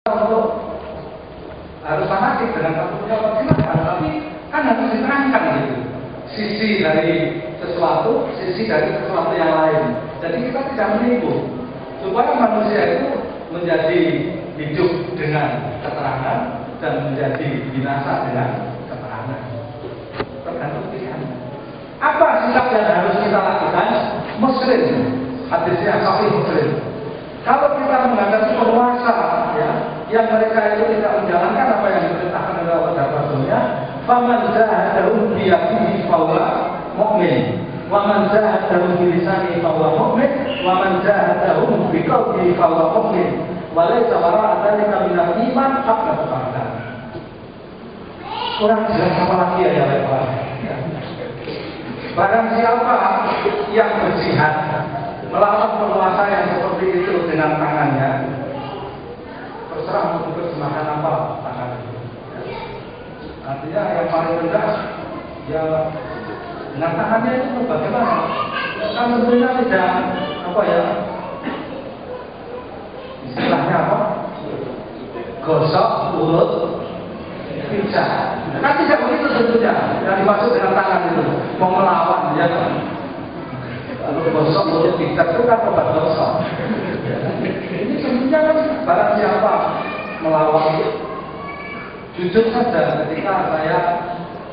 untuk harus fanatik dengan satu pendapat silakan, tapi kan harus diterangkan gitu. Sisi dari sesuatu, sisi dari sesuatu yang lain. Jadi kita tidak menipu. Supaya manusia itu menjadi hidup dengan keterangan dan menjadi binasa dengan keterangan. Tergantung pilihan. Apa sikap yang harus kita lakukan? Muslim, hadisnya Sahih Muslim. Kalau kita menghadapi penguasa, ya, yang mereka itu tidak menjalankan apa yang diperintahkan oleh Allah dan Rasulnya, faman zahadahu biyadihi fahuwa mu'min, wa man zahadahu bilisanihi fahuwa mu'min, wa man zahadahu biqalbihi fahuwa mu'min, wa laysa wara'a dzalika minal iman haqqan fardan. Kurang jelas apa lagi ya Bapak? Barang siapa yang berjihad melawan penguasa yang seperti itu dengan tangannya, terserah mau berjemahan apa tangan itu. Artinya yang paling rendah, ya dengan tangannya itu bagaimana? Kan tentunya tidak apa ya, istilahnya apa? Gosok, urut, pijat. Kan tidak begitu tentunya. Yang dimaksud dengan tangan itu mau melawan, ya kan? Lalu gosok untuk pijat itu kan obat gosok. Ini sebenarnya kan barang siapa melawan, jujur saja ketika saya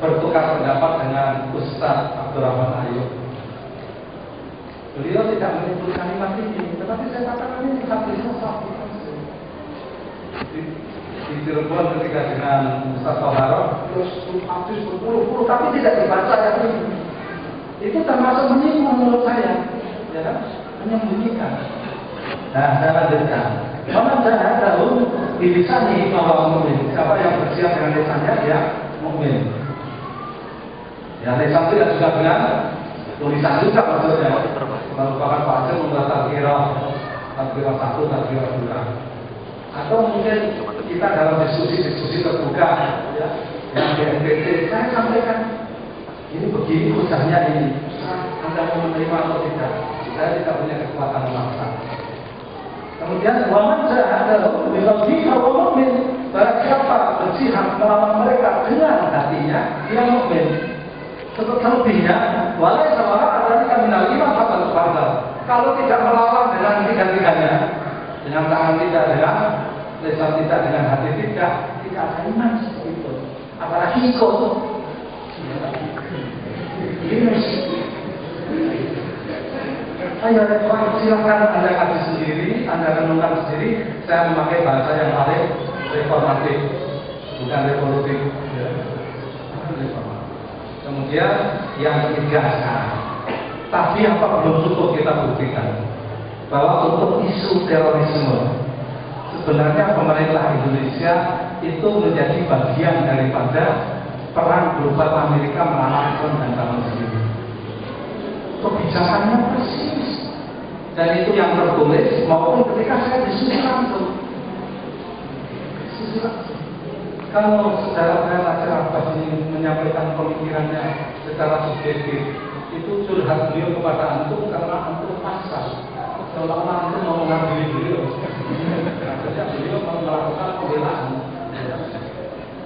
bertukar pendapat dengan Ustaz Abdurrahman Ayub, beliau tidak menyebut kalimat ini, tetapi saya katakan ini hadisnya sahih. Di Cirebon ketika dengan Ustaz Toharo, terus hadis berpuluh-puluh, tapi tidak dibaca yang ini. Itu termasuk menipu menurut saya, ya kan? Menyembunyikan. Nah, saya lanjutkan. Mana zahadahu bilisanihi fahuwa mu'min. Siapa yang bersiap dengan lisannya, dia mukmin. Ya, lisan itu juga dengan tulisan juga maksudnya. Merupakan fase membuat takbirah 1, takbirah 2. Atau mungkin kita dalam diskusi terbuka, ya, yang BNPT, saya sampaikan. Ini begini usahanya ini. Anda mau menerima atau tidak? Saya tidak punya kekuatan memaksa. Kemudian waman zahadahu biqalbihi fahuwa mu'min. Barang siapa berjihad melawan mereka dengan hatinya, dia mukmin. Selebihnya, walaysa wara'a dzalika minal iman haqqan fardan. Kalau tidak melawan dengan tiga-tiganya, dengan tangan tidak, dengan lisan tidak, dengan hati tidak ada iman seperti itu. Apalagi ikut. Ayo silakan Anda kaji sendiri, Anda renungkan sendiri. Saya memakai bahasa yang paling reformatif, bukan revolutif. Kemudian yang ketiga, tapi apa belum cukup kita buktikan bahwa untuk isu terorisme sebenarnya pemerintah Indonesia itu menjadi bagian daripada perang global Amerika melawan Islam dan tahun sendiri. Kebijakannya persis, dan itu yang tertulis maupun ketika saya disuruh langsung. Kalau secara Abbas ini menyampaikan pemikirannya secara subjektif, itu curhat beliau kepada antum karena antum pasrah. Seolah-olah antum mau mengambil beliau. Akhirnya beliau mau melakukan pembelaan.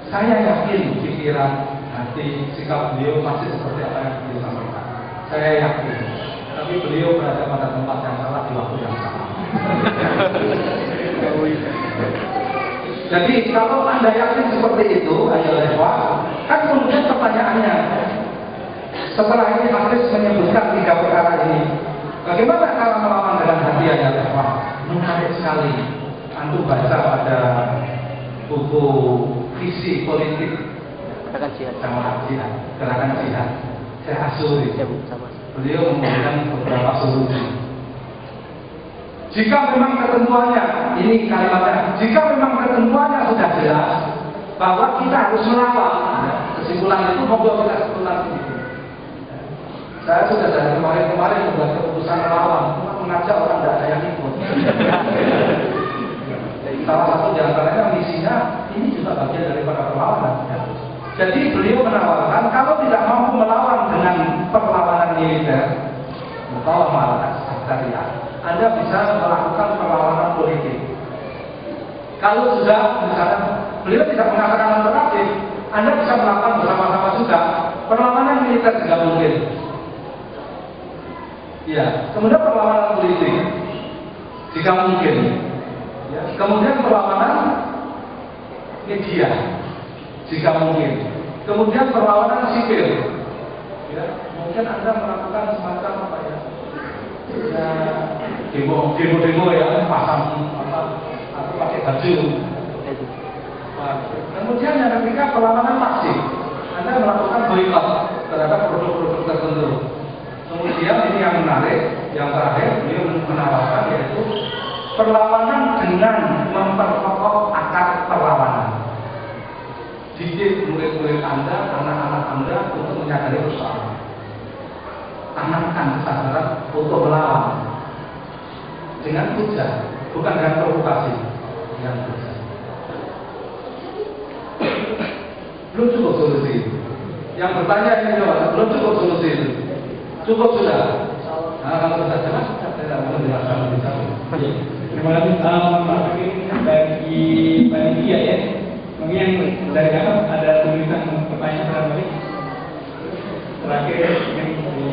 Saya yakin pikiran, hati, sikap beliau masih seperti apa yang beliau sampaikan. Saya yakin. Tapi beliau berada pada tempat yang salah di waktu yang salah. Jadi kalau Anda yakin seperti itu, ayo lewat. Kan kemudian pertanyaannya, setelah ini hadis menyebutkan 3 perkara ini, bagaimana cara melawan dengan hati ya lewat? Menarik sekali. Antum baca pada buku visi politik gerakan jihad Syekh Asyuri. Beliau memberikan beberapa solusi. Jika memang ketentuannya, ini kalimatnya, jika memang ketentuannya sudah jelas bahwa kita harus melawan, kesimpulan itu monggo kita kesimpulan sendiri. Saya sudah dari kemarin membuat keputusan melawan, cuma mengajak orang tidak ada yang ikut. Salah satu di antaranya misinya ini juga bagian daripada perlawanan. Ya. Jadi beliau menawarkan kalau tidak mampu melawan dengan perlawanan militer, mukawamah syariah, Anda bisa melakukan perlawanan politik. Kalau sudah misalnya beliau tidak mengatakan alternatif, Anda bisa melakukan bersama-sama juga perlawanan militer juga mungkin. Ya, kemudian perlawanan politik jika mungkin. Ya, kemudian perlawanan media jika mungkin. Kemudian perlawanan sipil. Ya, mungkin Anda melakukan semacam apa ya? Ya, demo ya, pasang apa atau pakai baju. Kemudian yang ketiga perlawanan masif. Anda melakukan boikot terhadap produk-produk tertentu. Kemudian ini yang menarik, yang terakhir beliau menawarkan yaitu perlawanan dengan memperkokoh akar perlawanan. Didik murid-murid Anda, anak-anak Anda untuk menyadari persoalan. Tanamkan kesadaran untuk melawan dengan hujah, bukan dengan provokasi, dengan hujah. Belum cukup solusi itu. Yang bertanya ini jawab, belum cukup solusi itu. Cukup sudah. Nah, kalau sudah jelas, saya tidak mau menjelaskan lebih jauh. Terima kasih. Pak ini bagi panitia ya. Mungkin yang dari kakak ada tulisan pertanyaan terakhir. Terakhir yang di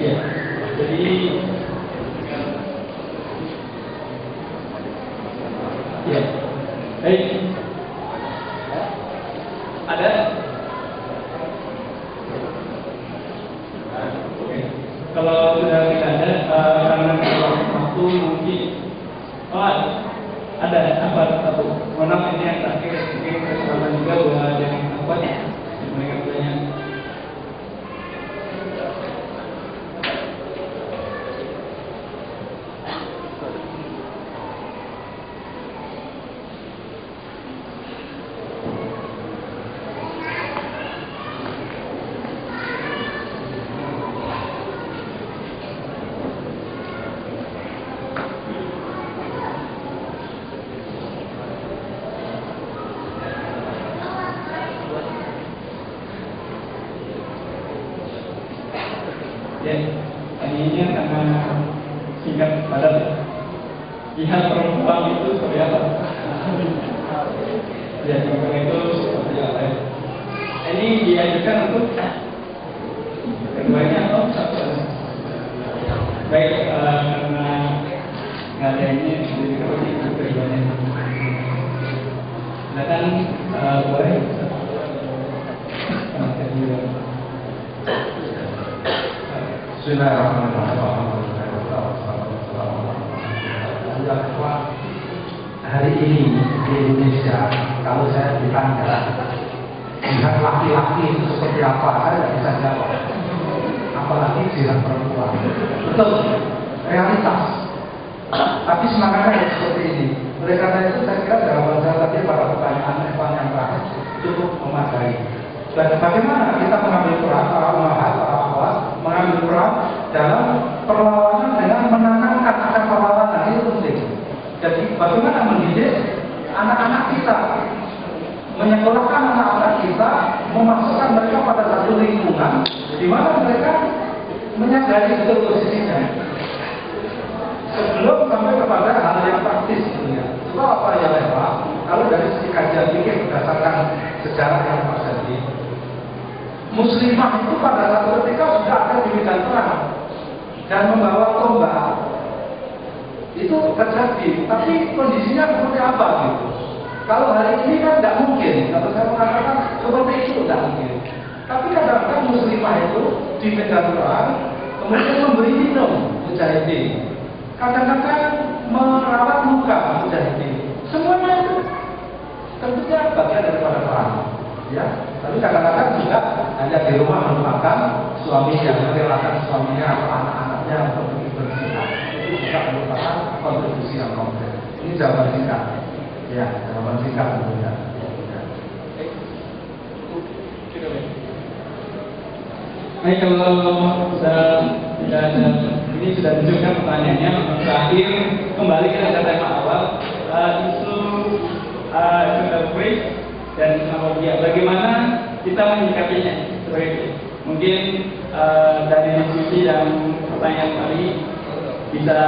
ya, jadi ya, baik, ada, oke, kalau sudah tidak ada, karena waktu mungkin, ada apa satu, mohon ini yang terakhir, mungkin kesempatan juga buat yang apa ya, mereka bertanya. Ya, tadinya karena singkat padat. Lihat perempuan itu seperti apa? Ya, perempuan itu seperti apa? Ini diajukan untuk keduanya atau satu? Baik, karena nggak ada ini jadi kalau keduanya. Silakan boleh. Hari ini di Indonesia, kalau saya ditanya, jihad laki-laki itu seperti apa? Saya tidak bisa jawab. Apalagi jihad perempuan. Betul, realitas. Tapi semangatnya seperti ini. Oleh karena itu saya kira jawaban saya tadi pada pertanyaan yang terakhir cukup memadai. Dan bagaimana kita mengambil peran para ulama, para akhwat mengambil peran dalam perlawanan dengan menanamkan akar perlawanan itu penting. Jadi bagaimana mendidik anak-anak kita, menyekolahkan anak-anak kita, memasukkan mereka pada satu lingkungan di mana mereka menyadari betul posisinya. Sebelum sampai kepada hal yang praktis sebenarnya. Sebab apa ya Pak? Kalau dari segi kajian fikih berdasarkan sejarah yang terjadi, muslimah itu pada satu ketika sudah ada di medan perang dan membawa tombak. Itu terjadi, tapi kondisinya seperti apa gitu? Kalau hari ini kan tidak mungkin, kalau saya mengatakan seperti itu tidak mungkin. Tapi kadang-kadang muslimah itu di medan perang kemudian memberi minum mujahidin, kadang-kadang merawat luka mujahidin. Semuanya itu tentunya bagian daripada perang, ya. Tapi kadang-kadang juga hanya di rumah melupakan suaminya, merelakan suaminya atau anak-anaknya untuk bersikap. Itu juga merupakan kontribusi yang konkret. Ini jawaban singkat, ya, jawaban singkat tentunya. Baik, kalau sudah tidak ada, ini sudah tunjukkan pertanyaannya. Terakhir kembali ke tema awal. isu waste dan Islamophobia. Bagaimana kita menyikapinya seperti itu? Mungkin dari diskusi dan pertanyaan tadi bisa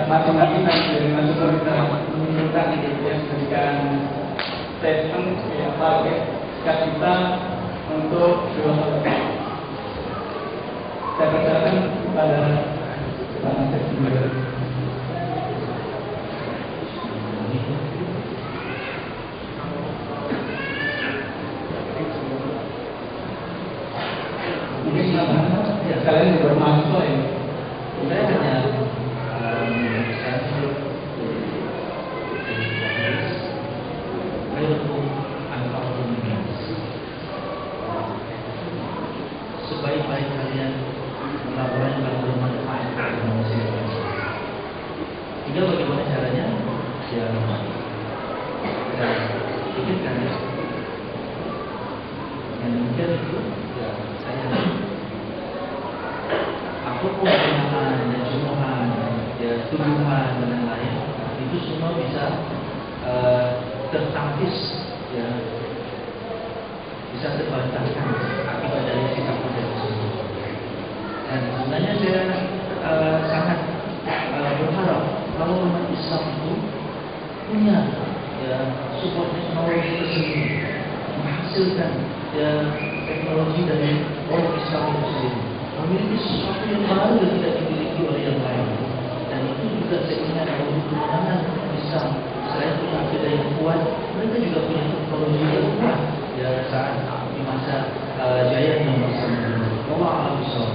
masing-masing dari masuk kita menunjukkan yang memberikan statement apa sikap kita untuk dua hal ini. Saya percayakan kepada Pak Nasir sendiri. Mungkin ya kalian juga mahasiswa ya. Saya hanya sebaik-baik kalian melakukan yang bermanfaat bagi manusia. Tinggal bagaimana caranya? Ya, kita pikirkan ya. Yang mungkin itu, ya saya apapun kenyataan dan cumuhan, ya tuduhan dan lain-lain, itu semua bisa tertangkis, ya bisa terbantahkan akibat dari sikap kita tersebut. Dan sebenarnya saya sangat berharap kalau umat Islam itu punya ya support teknologi tersendiri, menghasilkan ya teknologi dari orang Islam itu sendiri, memiliki sesuatu yang baru yang tidak dimiliki oleh yang lain. Dan itu juga saya ingat kalau kemenangan Islam selain punya akidah yang kuat, mereka juga punya teknologi yang kuat ya saat di masa jayanya masa ini. Allah alam bisawab.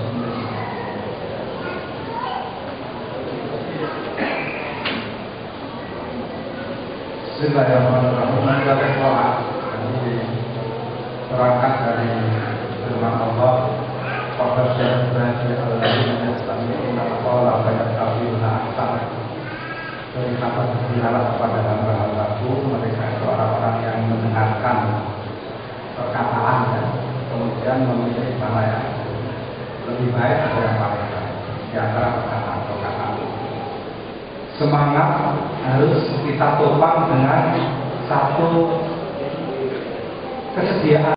Bismillahirrahmanirrahim. Kita sholat. Ini terangkat dari firman Allah. Pada syaitan Allah yang sami Allah banyak kali menakkan. Dari kata berbicara kepada hamba-hambaku, mereka itu orang-orang yang mendengarkan perkataan dan kemudian memilih mana yang lebih baik atau yang paling baik di antara perkataan-perkataan. Semangat harus kita topang dengan satu kesediaan